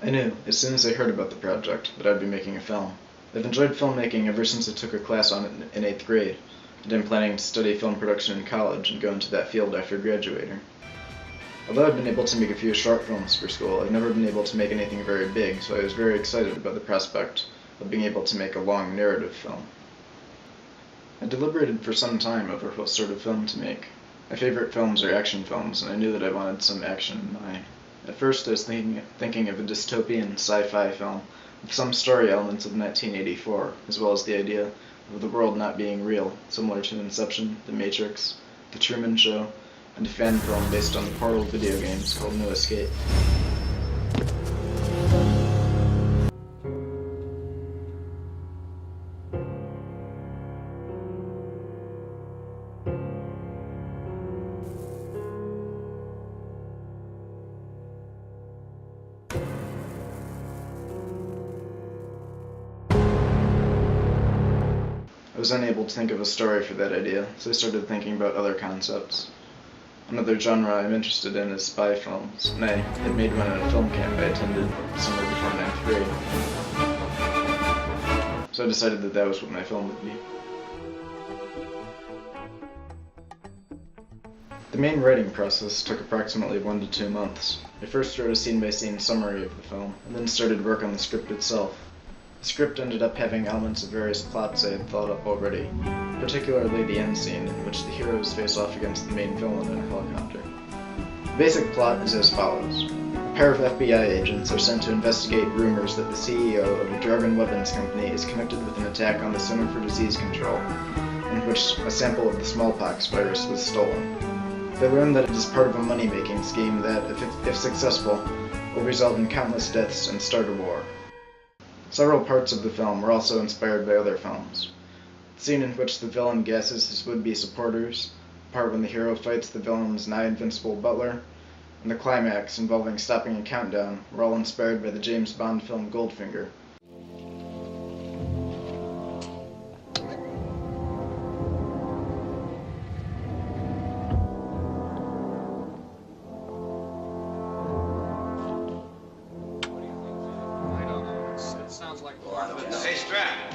I knew, as soon as I heard about the project, that I'd be making a film. I've enjoyed filmmaking ever since I took a class on it in 8th grade, and I'm planning to study film production in college and go into that field after graduating. Although I've been able to make a few short films for school, I've never been able to make anything very big, so I was very excited about the prospect of being able to make a long narrative film. I deliberated for some time over what sort of film to make. My favorite films are action films, and I knew that I wanted some action in mine. At first I was thinking of a dystopian sci-fi film with some story elements of 1984, as well as the idea of the world not being real, similar to Inception, The Matrix, The Truman Show, and a fan film based on the Portal video games called No Escape. I was unable to think of a story for that idea, so I started thinking about other concepts. Another genre I'm interested in is spy films, and I had made one at a film camp I attended somewhere before 9th grade. So I decided that that was what my film would be. The main writing process took approximately 1 to 2 months. I first wrote a scene-by-scene summary of the film, and then started work on the script itself. The script ended up having elements of various plots I had thought up already, particularly the end scene in which the heroes face off against the main villain in a helicopter. The basic plot is as follows. A pair of FBI agents are sent to investigate rumors that the CEO of a drug and weapons company is connected with an attack on the Center for Disease Control, in which a sample of the smallpox virus was stolen. They learn that it is part of a money-making scheme that, if successful, will result in countless deaths and start a war. Several parts of the film were also inspired by other films. The scene in which the villain gasses his would-be supporters, the part when the hero fights the villain's nigh-invincible butler, and the climax involving stopping a countdown were all inspired by the James Bond film Goldfinger. Hey, Strap.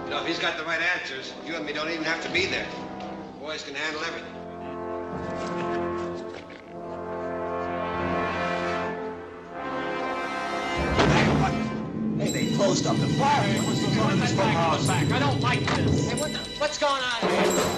You know, if he's got the right answers, you and me don't even have to be there. Boys can handle everything. Hey, they closed up the fire. What's going on in this house? I don't like this. Hey, what's going on here?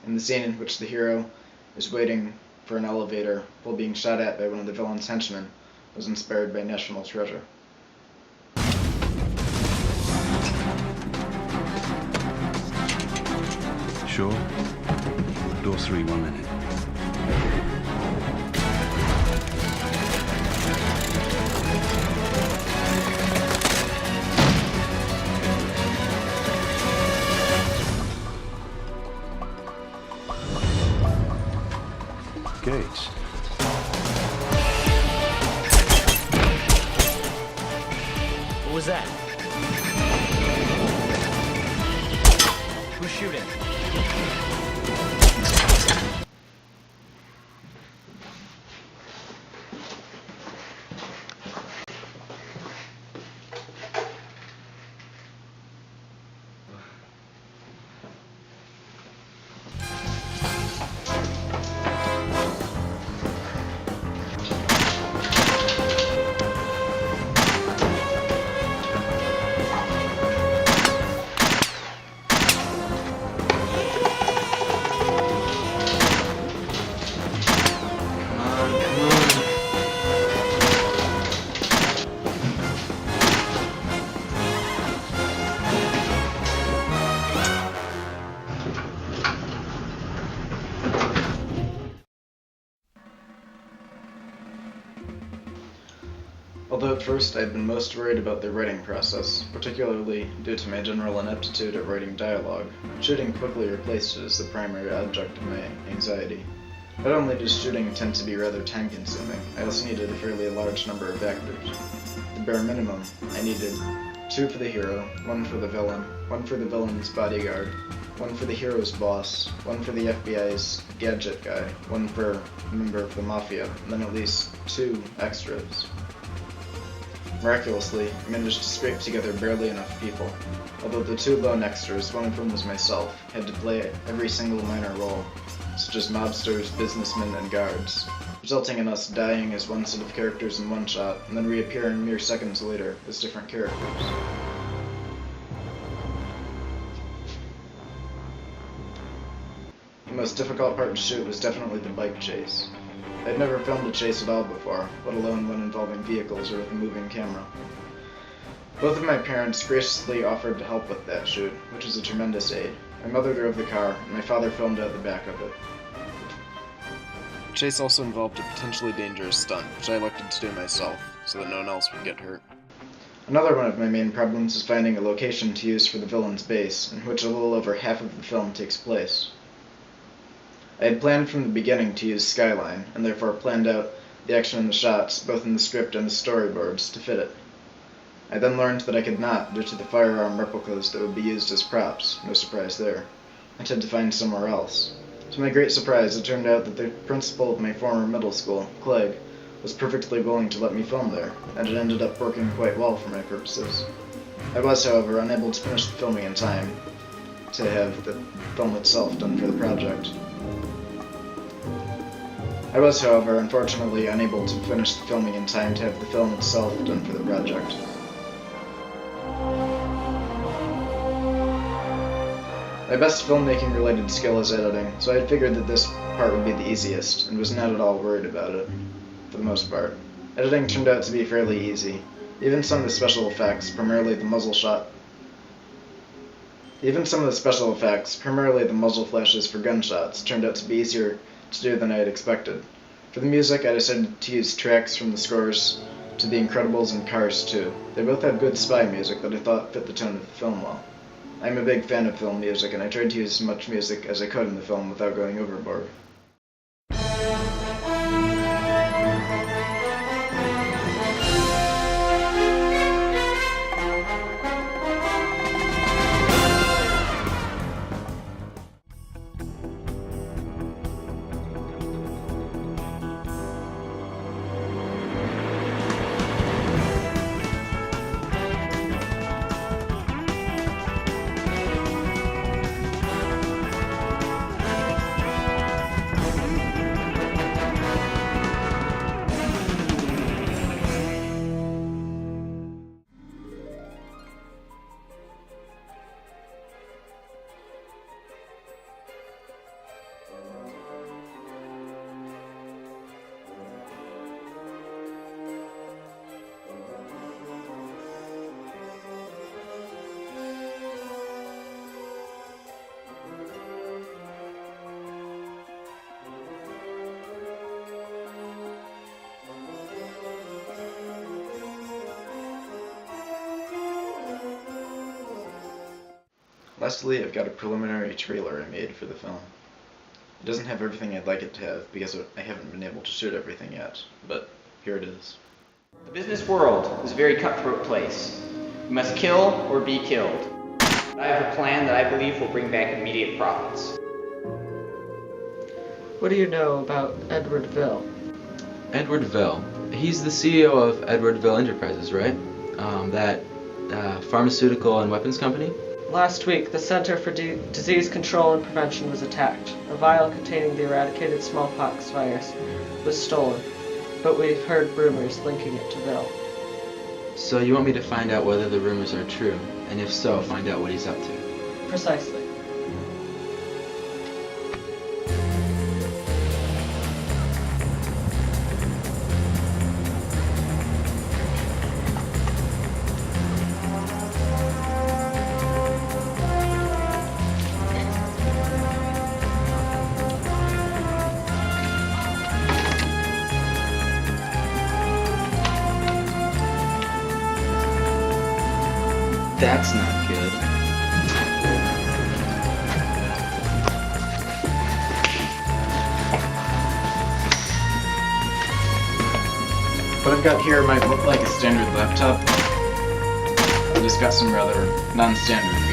The scene in which the hero is waiting for an elevator while being shot at by one of the villain's henchmen was inspired by National Treasure. Sure? Door 3, 1 minute. weeks. What was that? Who's shooting? Although at first I had been most worried about the writing process, particularly due to my general ineptitude at writing dialogue, shooting quickly replaced it as the primary object of my anxiety. Not only does shooting tend to be rather time-consuming, I also needed a fairly large number of actors. The bare minimum, I needed 2 for the hero, 1 for the villain, 1 for the villain's bodyguard, 1 for the hero's boss, 1 for the FBI's gadget guy, 1 for a member of the Mafia, and then at least 2 extras. Miraculously, I managed to scrape together barely enough people, although the 2 lone extras, one of whom was myself, had to play every single minor role, such as mobsters, businessmen, and guards, resulting in us dying as one set of characters in one shot, and then reappearing mere seconds later as different characters. The most difficult part to shoot was definitely the bike chase. I'd never filmed a chase at all before, let alone one involving vehicles or with a moving camera. Both of my parents graciously offered to help with that shoot, which was a tremendous aid. My mother drove the car, and my father filmed out the back of it. The chase also involved a potentially dangerous stunt, which I elected to do myself, so that no one else would get hurt. Another one of my main problems was finding a location to use for the villain's base, in which a little over half of the film takes place. I had planned from the beginning to use Skyline, and therefore planned out the action and the shots, both in the script and the storyboards, to fit it. I then learned that I could not, due to the firearm replicas that would be used as props. No surprise there. I had to find somewhere else. To my great surprise, it turned out that the principal of my former middle school, Clegg, was perfectly willing to let me film there, and it ended up working quite well for my purposes. I was, however, unable to finish the filming in time to have the film itself done for the project. I was, however, unfortunately unable to finish the filming in time to have the film itself done for the project. My best filmmaking related skill is editing, so I had figured that this part would be the easiest, and was not at all worried about it, for the most part. Editing turned out to be fairly easy. Even some of the special effects, primarily the muzzle flashes for gunshots, turned out to be easier to do than I had expected. For the music, I decided to use tracks from the scores to The Incredibles and Cars 2. They both have good spy music that I thought fit the tone of the film well. I'm a big fan of film music, and I tried to use as much music as I could in the film without going overboard. Lastly, I've got a preliminary trailer I made for the film. It doesn't have everything I'd like it to have because I haven't been able to shoot everything yet, but here it is. The business world is a very cutthroat place. You must kill or be killed. I have a plan that I believe will bring back immediate profits. What do you know about Edward Ville? Edward Ville. He's the CEO of Edward Ville Enterprises, right? That pharmaceutical and weapons company? Last week, the Center for Disease Control and Prevention was attacked. A vial containing the eradicated smallpox virus was stolen, but we've heard rumors linking it to Ville. So you want me to find out whether the rumors are true, and if so, find out what he's up to? Precisely. That's not good. What I've got here might look like a standard laptop, but it's got some rather non-standard